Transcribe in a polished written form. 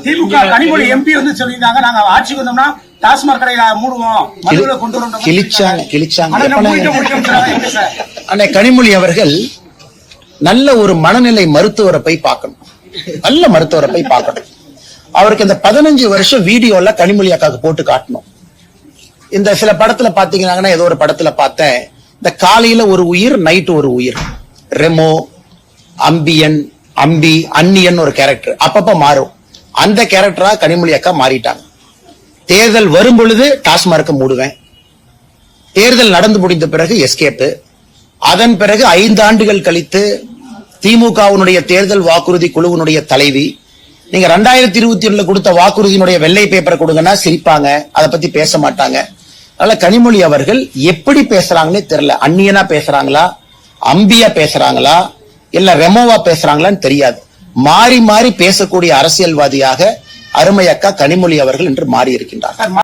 திமுக Kanimozhi MP வந்து சொல்லியிருக்காங்க, நாங்க ஆட்சிக்கு வந்தோம்னா டாஸ்மாக் கடையில மூடுவோம், மதுரை கொண்டு வரோம். அண்ணே கனிமொழி அவர்கள் நல்ல ஒரு மனநிலை மருத்துவரை போய் பார்க்கணும், நல்ல மருத்துவரை போய் பார்க்கணும். அவருக்கு இந்த 15 வருஷம் வீடியோல கனிமொழி அக்காவுக்கு போட்டு காட்டணும். இந்த சில படத்துல பாத்தீங்கன்னா, ஏதோ ஒரு படத்துல பார்த்தேன், இந்த காலையில ஒரு உயிர், நைட்டு ஒரு உயிர், ரெமோ, அம்பியன், அம்பி, அன்னியன் ஒரு கேரக்டர் அப்பப்ப மாறும். அந்த கேரக்டரா கனிமொழி அக்கா மாறிட்டாங்க. தேர்தல் வரும் பொழுது டாஸ்மார்க்க மூடுவேன், தேர்தல் நடந்து முடிந்த பிறகு எஸ்கேப், அதன் பிறகு 5 ஆண்டுகள் கழித்து திமுகவினுடைய தேர்தல் வாக்குறுதி குழுவினுடைய தலைவி, நீங்க 2021 கொடுத்த வாக்குறுதியினுடைய வெள்ளை பேப்பரை கொடுங்கன்னா சிரிப்பாங்க, அதை பத்தி பேச மாட்டாங்க. அதனால கனிமொழி அவர்கள் எப்படி பேசுறாங்கன்னே தெரியல. அந்நியனா பேசுறாங்களா, அம்பியா பேசுறாங்களா, இல்ல ரெமோவா பேசுறாங்களான்னு தெரியாது. மாறி மாறி பேசக்கூடிய அரசியல்வாதியாக அருமை அக்கா கனிமொழி அவர்கள் இன்று மாறி இருக்கின்றார்.